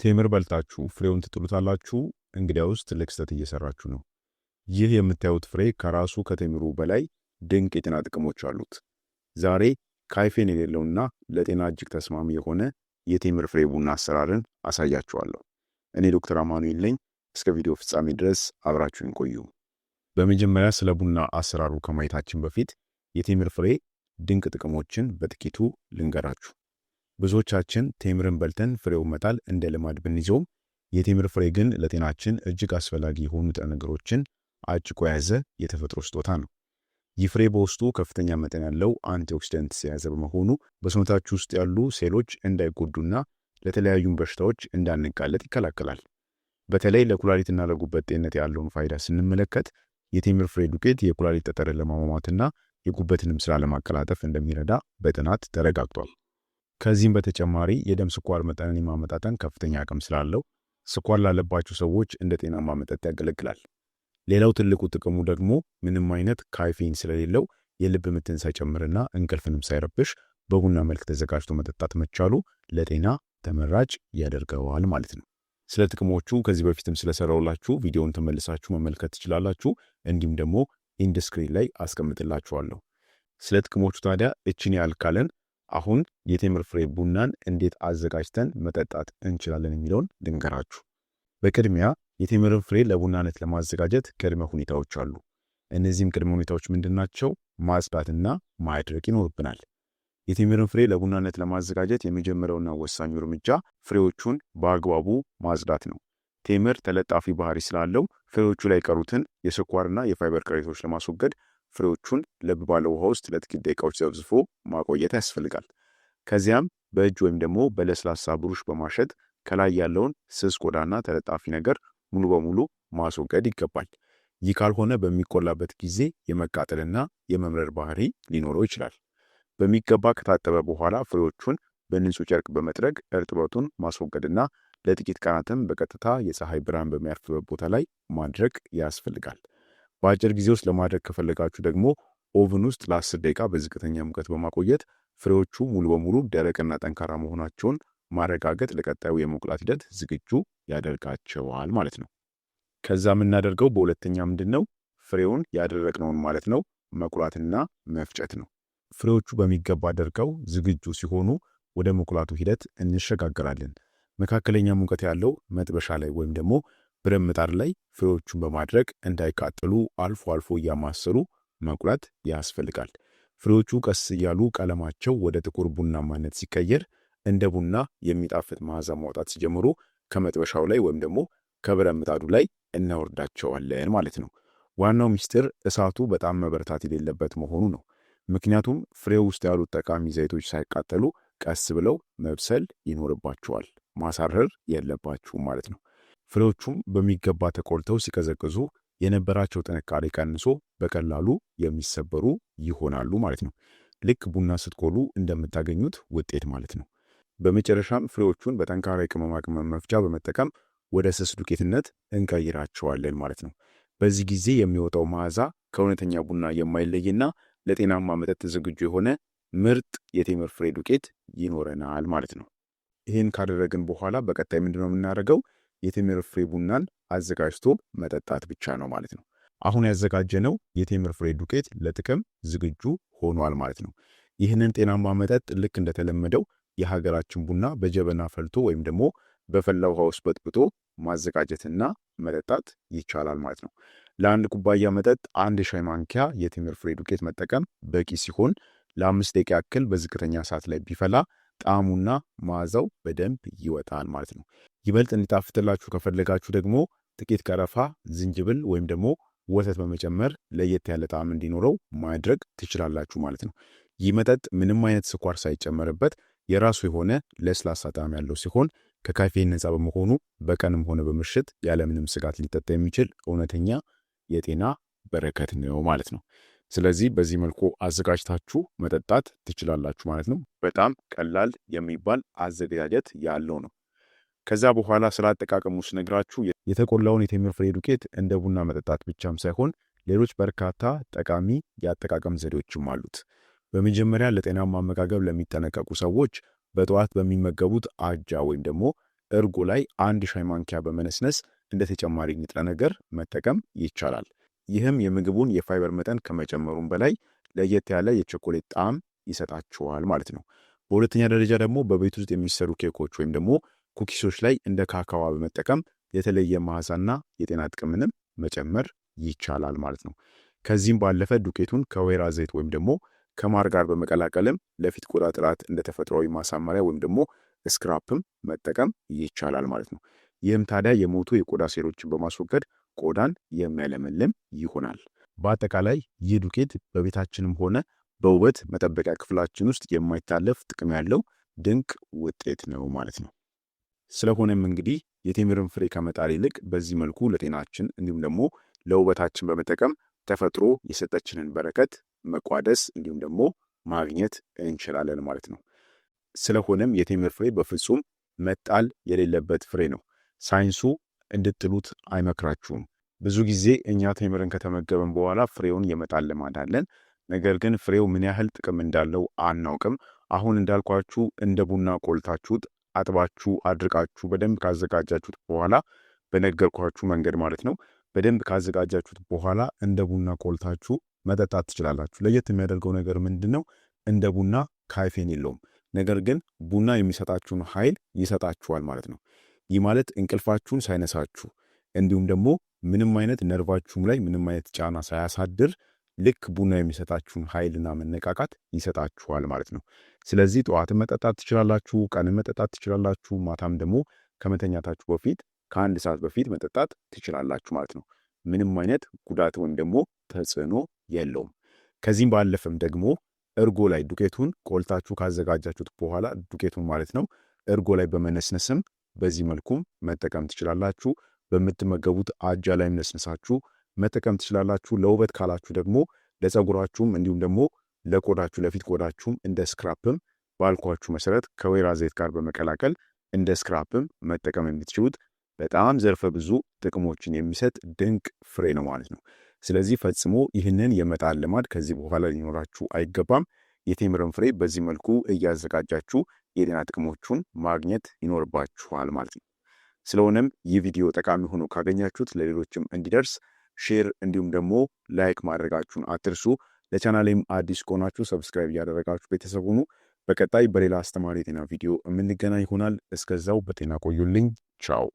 ቴምር በልታችሁ ፍሬውን ትጥሉታላችሁ? እንግዲያውስ ትልቅ ስህተት እየሰራችሁ ነው። ይህ የምታዩት ፍሬ ከራሱ ከቴምሩ በላይ ድንቅ የጤና ጥቅሞች አሉት። ዛሬ ካይፌን የሌለውና ለጤና እጅግ ተስማሚ የሆነ የቴምር ፍሬ ቡና አሰራርን አሳያችኋለሁ። እኔ ዶክተር አማኑኤል ነኝ። እስከ ቪዲዮ ፍጻሜ ድረስ አብራችሁን ቆዩ። በመጀመሪያ ስለ ቡና አሰራሩ ከማየታችን በፊት የቴምር ፍሬ ድንቅ ጥቅሞችን በጥቂቱ ልንገራችሁ። ብዙዎቻችን ቴምርን በልተን ፍሬውን መጣል እንደ ልማድ ብንይዘውም የቴምር ፍሬ ግን ለጤናችን እጅግ አስፈላጊ የሆኑ ንጥረ ነገሮችን አጭቆ የያዘ የተፈጥሮ ስጦታ ነው። ይህ ፍሬ በውስጡ ከፍተኛ መጠን ያለው አንቲኦክሲደንትስ የያዘ በመሆኑ በሰውነታችሁ ውስጥ ያሉ ሴሎች እንዳይጎዱና ለተለያዩ በሽታዎች እንዳንጋለጥ ይከላከላል። በተለይ ለኩላሊትና ለጉበት ጤንነት ያለውን ፋይዳ ስንመለከት የቴምር ፍሬ ዱቄት የኩላሊት ጠጠርን ለማሟሟትና የጉበትንም ስራ ለማቀላጠፍ እንደሚረዳ በጥናት ተረጋግጧል። ከዚህም በተጨማሪ የደም ስኳር መጠንን የማመጣጠን ከፍተኛ አቅም ስላለው ስኳር ላለባቸው ሰዎች እንደ ጤናማ መጠጥ ያገለግላል። ሌላው ትልቁ ጥቅሙ ደግሞ ምንም አይነት ካይፌን ስለሌለው የልብ ምትን ሳይጨምርና እንቅልፍንም ሳይረብሽ በቡና መልክ ተዘጋጅቶ መጠጣት መቻሉ ለጤና ተመራጭ ያደርገዋል ማለት ነው። ስለ ጥቅሞቹ ከዚህ በፊትም ስለሰራውላችሁ ቪዲዮውን ተመልሳችሁ መመልከት ትችላላችሁ። እንዲሁም ደግሞ ኢንድ ስክሪን ላይ አስቀምጥላችኋለሁ። ስለ ጥቅሞቹ ታዲያ እችን ያህል ካለን አሁን የቴምር ፍሬ ቡናን እንዴት አዘጋጅተን መጠጣት እንችላለን የሚለውን ልንገራችሁ። በቅድሚያ የቴምርን ፍሬ ለቡናነት ለማዘጋጀት ቅድመ ሁኔታዎች አሉ። እነዚህም ቅድመ ሁኔታዎች ምንድናቸው? ማጽዳትና ማድረቅ ይኖርብናል። የቴምርን ፍሬ ለቡናነት ለማዘጋጀት የመጀመሪያውና ወሳኙ እርምጃ ፍሬዎቹን በአግባቡ ማጽዳት ነው። ቴምር ተለጣፊ ባህሪ ስላለው ፍሬዎቹ ላይ ቀሩትን የስኳርና የፋይበር ቅሬቶች ለማስወገድ ፍሬዎቹን ለብ ባለ ውሃ ውስጥ ለጥቂት ደቂቃዎች ዘብዝፎ ማቆየት ያስፈልጋል። ከዚያም በእጅ ወይም ደግሞ በለስላሳ ብሩሽ በማሸት ከላይ ያለውን ስስ ቆዳና ተለጣፊ ነገር ሙሉ በሙሉ ማስወገድ ይገባል። ይህ ካልሆነ በሚቆላበት ጊዜ የመቃጠልና የመምረር ባህሪ ሊኖረው ይችላል። በሚገባ ከታጠበ በኋላ ፍሬዎቹን በንጹህ ጨርቅ በመጥረግ እርጥበቱን ማስወገድና ለጥቂት ቀናትም በቀጥታ የፀሐይ ብርሃን በሚያርፍበት ቦታ ላይ ማድረግ ያስፈልጋል። በአጭር ጊዜ ውስጥ ለማድረግ ከፈለጋችሁ ደግሞ ኦቭን ውስጥ ለ10 ደቂቃ በዝቅተኛ ሙቀት በማቆየት ፍሬዎቹ ሙሉ በሙሉ ደረቅና ጠንካራ መሆናቸውን ማረጋገጥ ለቀጣዩ የመቁላት ሂደት ዝግጁ ያደርጋቸዋል ማለት ነው። ከዛ የምናደርገው በሁለተኛ ምንድነው? ፍሬውን ያደረቅነውን ማለት ነው መቁላትና መፍጨት ነው። ፍሬዎቹ በሚገባ ደርቀው ዝግጁ ሲሆኑ ወደ መቁላቱ ሂደት እንሸጋገራለን። መካከለኛ ሙቀት ያለው መጥበሻ ላይ ወይም ደግሞ ብረት ምጣድ ላይ ፍሬዎቹን በማድረግ እንዳይቃጠሉ አልፎ አልፎ እያማሰሉ መቁላት ያስፈልጋል። ፍሬዎቹ ቀስ እያሉ ቀለማቸው ወደ ጥቁር ቡናማነት ሲቀየር እንደ ቡና የሚጣፍጥ መዓዛ ማውጣት ሲጀምሩ ከመጥበሻው ላይ ወይም ደግሞ ከብረት ምጣዱ ላይ እናወርዳቸዋለን ማለት ነው። ዋናው ሚስጥር እሳቱ በጣም መበረታት የሌለበት መሆኑ ነው። ምክንያቱም ፍሬው ውስጥ ያሉት ጠቃሚ ዘይቶች ሳይቃጠሉ ቀስ ብለው መብሰል ይኖርባቸዋል። ማሳረር የለባችሁም ማለት ነው። ፍሬዎቹም በሚገባ ተቆልተው ሲቀዘቅዙ የነበራቸው ጥንካሬ ቀንሶ በቀላሉ የሚሰበሩ ይሆናሉ ማለት ነው። ልክ ቡና ስትቆሉ እንደምታገኙት ውጤት ማለት ነው። በመጨረሻም ፍሬዎቹን በጠንካራ የቅመማ ቅመም መፍጫ በመጠቀም ወደ ስስ ዱቄትነት እንቀይራቸዋለን ማለት ነው። በዚህ ጊዜ የሚወጣው መዓዛ ከእውነተኛ ቡና የማይለይና ለጤናማ መጠጥ ዝግጁ የሆነ ምርጥ የቴምር ፍሬ ዱቄት ይኖረናል ማለት ነው። ይህን ካደረግን በኋላ በቀጣይ ምንድነው የምናደርገው? የቴምር ፍሬ ቡናን አዘጋጅቶ መጠጣት ብቻ ነው ማለት ነው። አሁን ያዘጋጀነው የቴምር ፍሬ ዱቄት ለጥቅም ዝግጁ ሆኗል ማለት ነው። ይህንን ጤናማ መጠጥ ልክ እንደተለመደው የሀገራችን ቡና በጀበና ፈልቶ ወይም ደግሞ በፈላ ውሃ ውስጥ በጥብጦ ማዘጋጀትና መጠጣት ይቻላል ማለት ነው። ለአንድ ኩባያ መጠጥ 1 ሻይ ማንኪያ የቴምር ፍሬ ዱቄት መጠቀም በቂ ሲሆን ለ5 ደቂቃ ያክል በዝቅተኛ እሳት ላይ ቢፈላ ጣዕሙና መዓዛው በደንብ ይወጣል ማለት ነው። ይበልጥ እንዲጣፍጥላችሁ ከፈለጋችሁ ደግሞ ጥቂት ቀረፋ፣ ዝንጅብል ወይም ደግሞ ወተት በመጨመር ለየት ያለ ጣዕም እንዲኖረው ማድረግ ትችላላችሁ ማለት ነው። ይህ መጠጥ ምንም አይነት ስኳር ሳይጨመርበት የራሱ የሆነ ለስላሳ ጣዕም ያለው ሲሆን ከካፌን ነፃ በመሆኑ በቀንም ሆነ በምሽት ያለምንም ስጋት ሊጠጣ የሚችል እውነተኛ የጤና በረከት ነው ማለት ነው። ስለዚህ በዚህ መልኩ አዘጋጅታችሁ መጠጣት ትችላላችሁ ማለት ነው። በጣም ቀላል የሚባል አዘገጃጀት ያለው ነው። ከዛ በኋላ ስለ አጠቃቀሙ ስነግራችሁ የተቆላውን የቴምር ፍሬ ዱቄት እንደ ቡና መጠጣት ብቻም ሳይሆን ሌሎች በርካታ ጠቃሚ የአጠቃቀም ዘዴዎችም አሉት። በመጀመሪያ ለጤናማ አመጋገብ ለሚጠነቀቁ ሰዎች በጠዋት በሚመገቡት አጃ ወይም ደግሞ እርጎ ላይ 1 ሻይ ማንኪያ በመነስነስ እንደ ተጨማሪ ንጥረ ነገር መጠቀም ይቻላል። ይህም የምግቡን የፋይበር መጠን ከመጨመሩም በላይ ለየት ያለ የቸኮሌት ጣዕም ይሰጣችኋል ማለት ነው። በሁለተኛ ደረጃ ደግሞ በቤት ውስጥ የሚሰሩ ኬኮች ወይም ደግሞ ኩኪሶች ላይ እንደ ካካዋ በመጠቀም የተለየ መዓዛና የጤና ጥቅምንም መጨመር ይቻላል ማለት ነው። ከዚህም ባለፈ ዱቄቱን ከወይራ ዘይት ወይም ደግሞ ከማር ጋር በመቀላቀልም ለፊት ቆዳ ጥራት እንደ ተፈጥሯዊ ማሳመሪያ ወይም ደግሞ ስክራፕም መጠቀም ይቻላል ማለት ነው። ይህም ታዲያ የሞቱ የቆዳ ሴሎችን በማስወገድ ቆዳን የሚያለመልም ይሆናል። በአጠቃላይ ይህ ዱቄት በቤታችንም ሆነ በውበት መጠበቂያ ክፍላችን ውስጥ የማይታለፍ ጥቅም ያለው ድንቅ ውጤት ነው ማለት ነው። ስለሆነም እንግዲህ የቴምርን ፍሬ ከመጣል ይልቅ በዚህ መልኩ ለጤናችን እንዲሁም ደግሞ ለውበታችን በመጠቀም ተፈጥሮ የሰጠችንን በረከት መቋደስ እንዲሁም ደግሞ ማግኘት እንችላለን ማለት ነው። ስለሆነም የቴምር ፍሬ በፍጹም መጣል የሌለበት ፍሬ ነው። ሳይንሱ እንድጥሉት አይመክራችሁም። ብዙ ጊዜ እኛ ቴምርን ከተመገበን በኋላ ፍሬውን የመጣል ልማድ አለን። ነገር ግን ፍሬው ምን ያህል ጥቅም እንዳለው አናውቅም። አሁን እንዳልኳችሁ እንደ ቡና ቆልታችሁት አጥባችሁ አድርቃችሁ በደንብ ካዘጋጃችሁት በኋላ በነገርኳችሁ መንገድ ማለት ነው በደንብ ካዘጋጃችሁት በኋላ እንደ ቡና ቆልታችሁ መጠጣት ትችላላችሁ። ለየት የሚያደርገው ነገር ምንድነው? እንደ ቡና ካይፌን የለውም። ነገር ግን ቡና የሚሰጣችሁን ኃይል ይሰጣችኋል ማለት ነው። ይህ ማለት እንቅልፋችሁን ሳይነሳችሁ እንዲሁም ደግሞ ምንም አይነት ነርቫችሁም ላይ ምንም አይነት ጫና ሳያሳድር ልክ ቡና የሚሰጣችሁን ኃይልና መነቃቃት ይሰጣችኋል ማለት ነው። ስለዚህ ጠዋትን መጠጣት ትችላላችሁ፣ ቀንን መጠጣት ትችላላችሁ፣ ማታም ደግሞ ከመተኛታችሁ በፊት ከ1 ሰዓት በፊት መጠጣት ትችላላችሁ ማለት ነው። ምንም አይነት ጉዳት ወይም ደግሞ ተጽዕኖ የለውም። ከዚህም ባለፈም ደግሞ እርጎ ላይ ዱቄቱን ቆልታችሁ ካዘጋጃችሁት በኋላ ዱቄቱን ማለት ነው እርጎ ላይ በመነስነስም በዚህ መልኩም መጠቀም ትችላላችሁ። በምትመገቡት አጃ ላይም ነስነሳችሁ መጠቀም ትችላላችሁ። ለውበት ካላችሁ ደግሞ ለፀጉራችሁም እንዲሁም ደግሞ ለቆዳችሁ ለፊት ቆዳችሁም እንደ ስክራፕም ባልኳችሁ መሰረት ከወይራ ዘይት ጋር በመቀላቀል እንደ ስክራፕም መጠቀም የምትችሉት በጣም ዘርፈ ብዙ ጥቅሞችን የሚሰጥ ድንቅ ፍሬ ነው ማለት ነው። ስለዚህ ፈጽሞ ይህንን የመጣል ልማድ ከዚህ በኋላ ሊኖራችሁ አይገባም። የቴምርን ፍሬ በዚህ መልኩ እያዘጋጃችሁ የጤና ጥቅሞቹን ማግኘት ይኖርባችኋል ማለት ነው። ስለሆነም ይህ ቪዲዮ ጠቃሚ ሆኖ ካገኛችሁት ለሌሎችም እንዲደርስ ሼር እንዲሁም ደግሞ ላይክ ማድረጋችሁን አትርሱ። ለቻናሌም አዲስ ከሆናችሁ ሰብስክራይብ እያደረጋችሁ ቤተሰብ ሁኑ። በቀጣይ በሌላ አስተማሪ የጤና ቪዲዮ የምንገናኝ ይሆናል። እስከዛው በጤና ቆዩልኝ። ቻው።